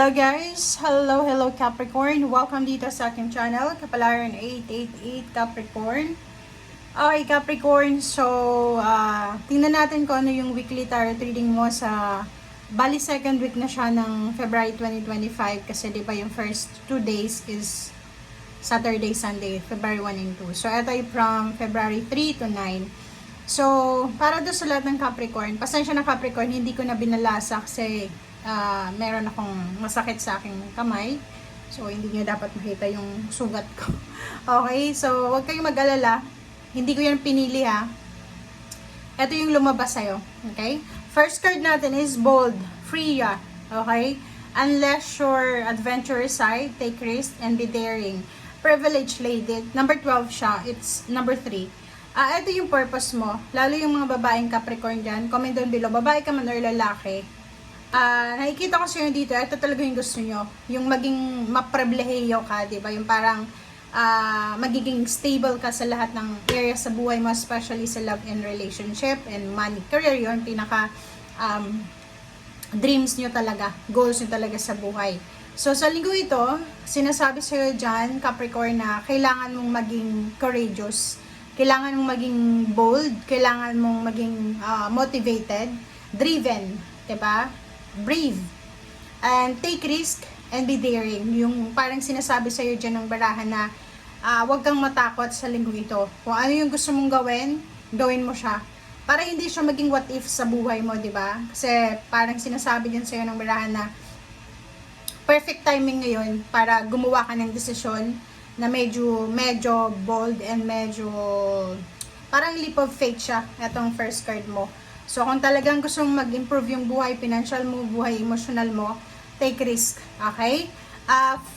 Hello guys! Hello Capricorn! Welcome dito sa aking channel, Kapalaran 888 Capricorn. Okay Capricorn, so tingnan natin kung ano yung weekly tarot reading mo sa bali second week na siya ng February 2025 kasi di ba yung first 2 days is Saturday, Sunday, February 1 and 2. So ito ay from February 3 to 9. So para doon sa lahat ng Capricorn, pasensya na Capricorn, hindi ko na binalasa kasi meron akong masakit sa aking kamay. So, hindi nyo dapat makita yung sugat ko. Okay? So, huwag kayong mag-alala. Hindi ko yan pinili ha. Ito yung lumabas sa'yo. Okay? First card natin is bold. Freya. Okay? Unless your adventurous side, take risk and be daring. Privileged lady. Number 12 siya. It's number 3. Ito yung purpose mo. Lalo yung mga babaeng Capricorn dyan. Comment down below. Babae ka man or lalaki. Nakikita ko sa inyo dito, ito talaga yung gusto nyo. Yung maging mapriblehiyo ka, di ba? Yung parang magiging stable ka sa lahat ng area sa buhay mo, especially sa love and relationship and money. Career yun, pinaka dreams nyo talaga, goals nyo talaga sa buhay. So, sa linggo ito, sinasabi sa'yo dyan, Capricorn, na kailangan mong maging courageous, kailangan mong maging bold, kailangan mong maging motivated, driven, diba? Brave, and take risk, and be daring. Yung parang sinasabi sa'yo dyan ng barahan na huwag kang matakot sa linggo ito. Kung ano yung gusto mong gawin, gawin mo siya. Para hindi siya maging what if sa buhay mo, di ba? Kasi parang sinasabi dyan sa'yo ng barahan na perfect timing ngayon para gumawa ka ng desisyon na medyo bold and medyo parang leap of faith siya, itong first card mo. So, kung talagang gusto mong mag-improve yung buhay, financial mo, buhay emotional mo, take risk. Okay?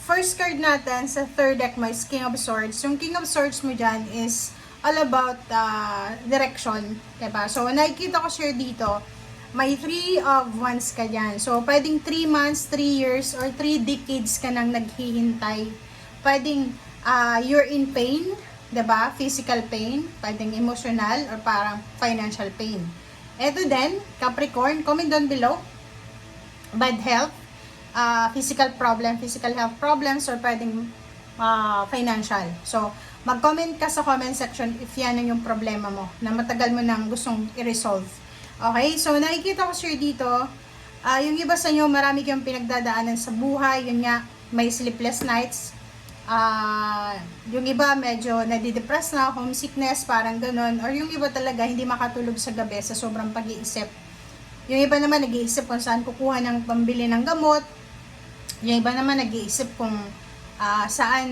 First card natin sa third deck mo is King of Swords. Yung King of Swords mo dyan is all about direction. Diba? So, nakikita ko sure dito, may 3 of Wands ka dyan. So, pwedeng 3 months, 3 years, or 3 decades ka nang naghihintay. Pwedeng you're in pain, diba? Physical pain, pwedeng emotional, or parang financial pain. Ito din, Capricorn, comment down below. Bad health, physical health problems, or pwedeng financial. So, mag-comment ka sa comment section if yan yung problema mo, na matagal mo nang gustong i-resolve. Okay, so nakikita ko sure dito, yung iba sa inyo, marami kayong pinagdadaanan sa buhay, yun nga, may sleepless nights. Yung iba medyo nadidepress na, homesickness, parang ganun, or yung iba talaga hindi makatulog sa gabi sa sobrang pag-iisip. Yung iba naman nag-iisip kung saan kukuha ng pambili ng gamot. Yung iba naman nag-iisip kung saan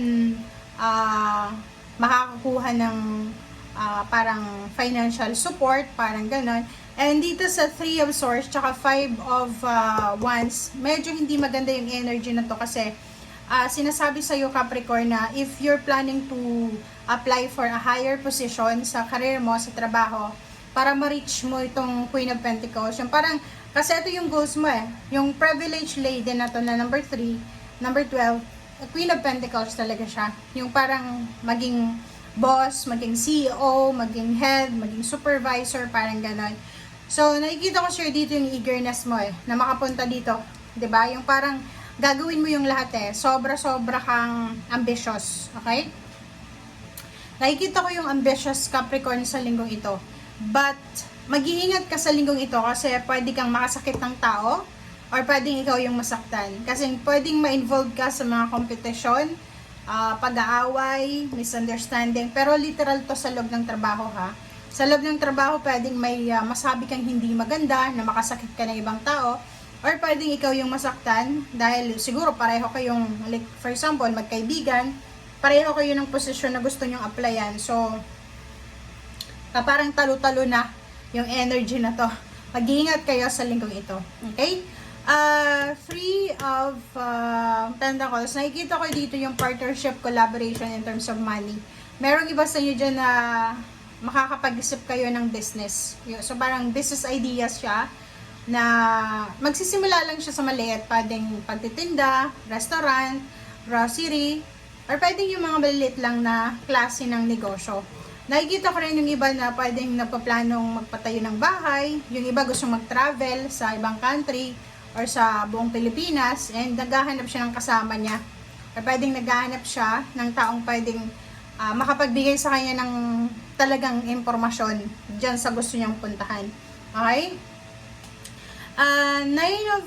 makakakuha ng parang financial support, parang ganun. And dito sa 3 of Swords tsaka 5 of Wands, medyo hindi maganda yung energy na to kasi sinasabi sa iyo Capricorn na if you're planning to apply for a higher position sa career mo, sa trabaho, para ma-reach mo itong Queen of Pentacles, yung parang, kasi ito yung goals mo yung privileged lady na to na number 3, number 12, Queen of Pentacles talaga siya, yung parang maging boss, maging CEO, maging head, maging supervisor, parang ganon. So, nakikita ko sure dito yung eagerness mo na makapunta dito, 'di ba? Yung parang gagawin mo yung lahat sobra-sobra kang ambitious, okay? Nakikita ko yung ambitious Capricorn sa linggong ito. But, mag-iingat ka sa linggong ito kasi pwede kang makasakit ng tao or pwedeng ikaw yung masaktan. Kasi pwedeng ma-involve ka sa mga kompetisyon, pag-aaway, misunderstanding. Pero literal to sa loob ng trabaho ha. Sa loob ng trabaho, pwedeng may masabi kang hindi maganda, na makasakit ka ng ibang tao. Or pwedeng ikaw yung masaktan dahil siguro pareho kayong, like, for example, magkaibigan, pareho kayo ng posisyon na gusto nyong applyan. So, parang talo-talo na yung energy na to. Mag-iingat kayo sa linggong ito. Okay? 3 of Pentacles. Nakikita ko dito yung partnership, collaboration in terms of money. Merong iba sa inyo dyan na makakapag-isip kayo ng business. So, parang business ideas siya na magsisimula lang siya sa maliit, pwedeng pagtitinda, restaurant, grocery, or pwedeng yung mga maliit lang na klase ng negosyo. Nakikita ko rin yung iba na pwedeng nagpaplanong magpatayo ng bahay, yung iba gusto mag-travel sa ibang country, or sa buong Pilipinas, and naghahanap siya ng kasama niya, or pwedeng naghahanap siya ng taong pwedeng makapagbigay sa kanya ng talagang impormasyon dyan sa gusto niyang puntahan. Okay? Nine of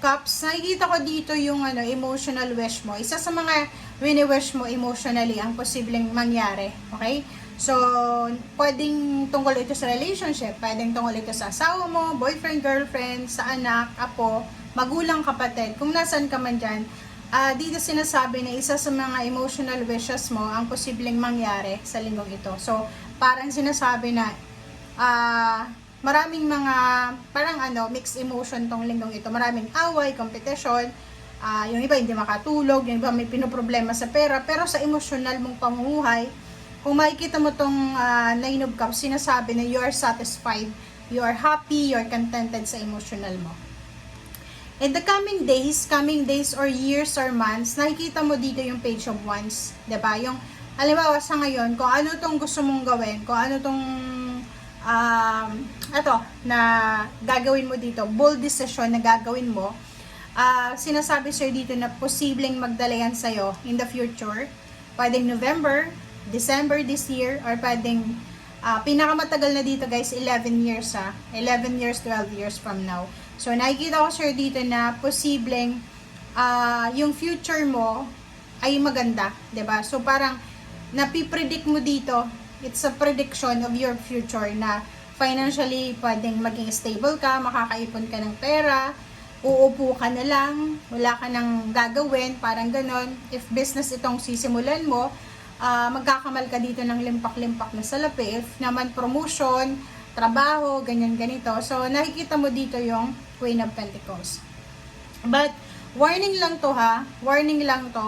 Cups, nakikita ko dito yung emotional wish mo. Isa sa mga wini-wish mo emotionally ang posibleng mangyari. Okay? So, pwedeng tungkol ito sa relationship, pwedeng tungkol ito sa asawa mo, boyfriend, girlfriend, sa anak, apo, magulang, kapatid. Kung nasan ka man dyan, dito sinasabi na isa sa mga emotional wishes mo ang posibleng mangyari sa linggong ito. So, parang sinasabi na maraming mga parang mixed emotion tong linggong ito. Maraming away, competition, yung iba hindi makatulog, yung iba may pinoproblema sa pera, pero sa emotional mong pamumuhay, kung makikita mo tong Nine of Cups, sinasabi na you are satisfied, you are happy, you are contented sa emotional mo. In the coming days or years or months, nakikita mo dito yung Page of Wands, 'di ba? Yung halimbawa sa ngayon, kung ano tong gusto mong gawin, kung ano tong na gagawin mo dito, bold decision na gagawin mo, sinasabi sa'yo dito na posibleng magdala yan sa'yo in the future. Pwedeng November, December this year, or pwedeng pinakamatagal na dito guys, 11 years 11 years, 12 years from now. So nakikita ko sa'yo dito na posibleng yung future mo ay maganda, 'di ba? So parang napipredict mo dito, it's a prediction of your future na financially pwedeng maging stable ka, makakaipon ka ng pera, uupo ka na lang, wala ka nang gagawin, parang ganon. If business itong sisimulan mo, magkakamal ka dito ng limpak-limpak na salapi. If naman promotion, trabaho, ganyan ganito. So nakikita mo dito yung Queen of Pentacles. But warning lang to warning lang to.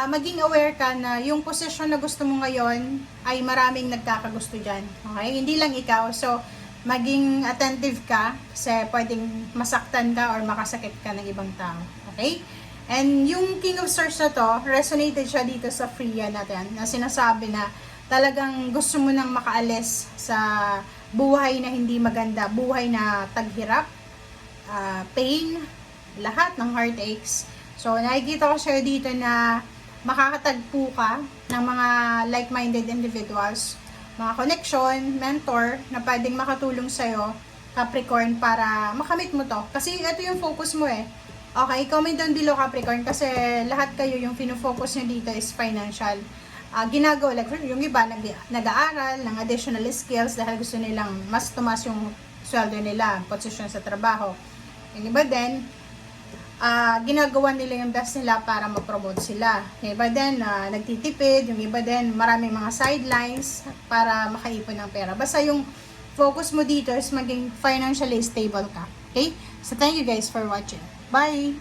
Maging aware ka na yung posisyon na gusto mo ngayon ay maraming nagkakagusto dyan. Okay? Hindi lang ikaw. So, maging attentive ka kasi pwedeng masaktan ka or makasakit ka ng ibang tao. Okay? And yung King of Swords na to, resonated siya dito sa Freya natin na sinasabi na talagang gusto mo nang makaalis sa buhay na hindi maganda, buhay na taghirap, pain, lahat ng heartaches. So, nakikita ko siya dito na makakatagpo ka ng mga like-minded individuals, mga connection, mentor, na pwedeng makatulong sa'yo, Capricorn, para makamit mo to. Kasi ito yung focus mo eh. Okay, comment down below, Capricorn, kasi lahat kayo yung pinofocus nyo dito is financial. Ginagawa, like yung iba, nag-aaral ng additional skills dahil gusto nilang mas tumas yung sweldo nila, posisyon sa trabaho. Yung iba din, ginagawa nila yung best nila para ma-promote sila. Yung iba din, nagtitipid. Yung iba din, maraming mga sidelines para makaipon ng pera. Basta yung focus mo dito is maging financially stable ka. Okay? So, thank you guys for watching. Bye!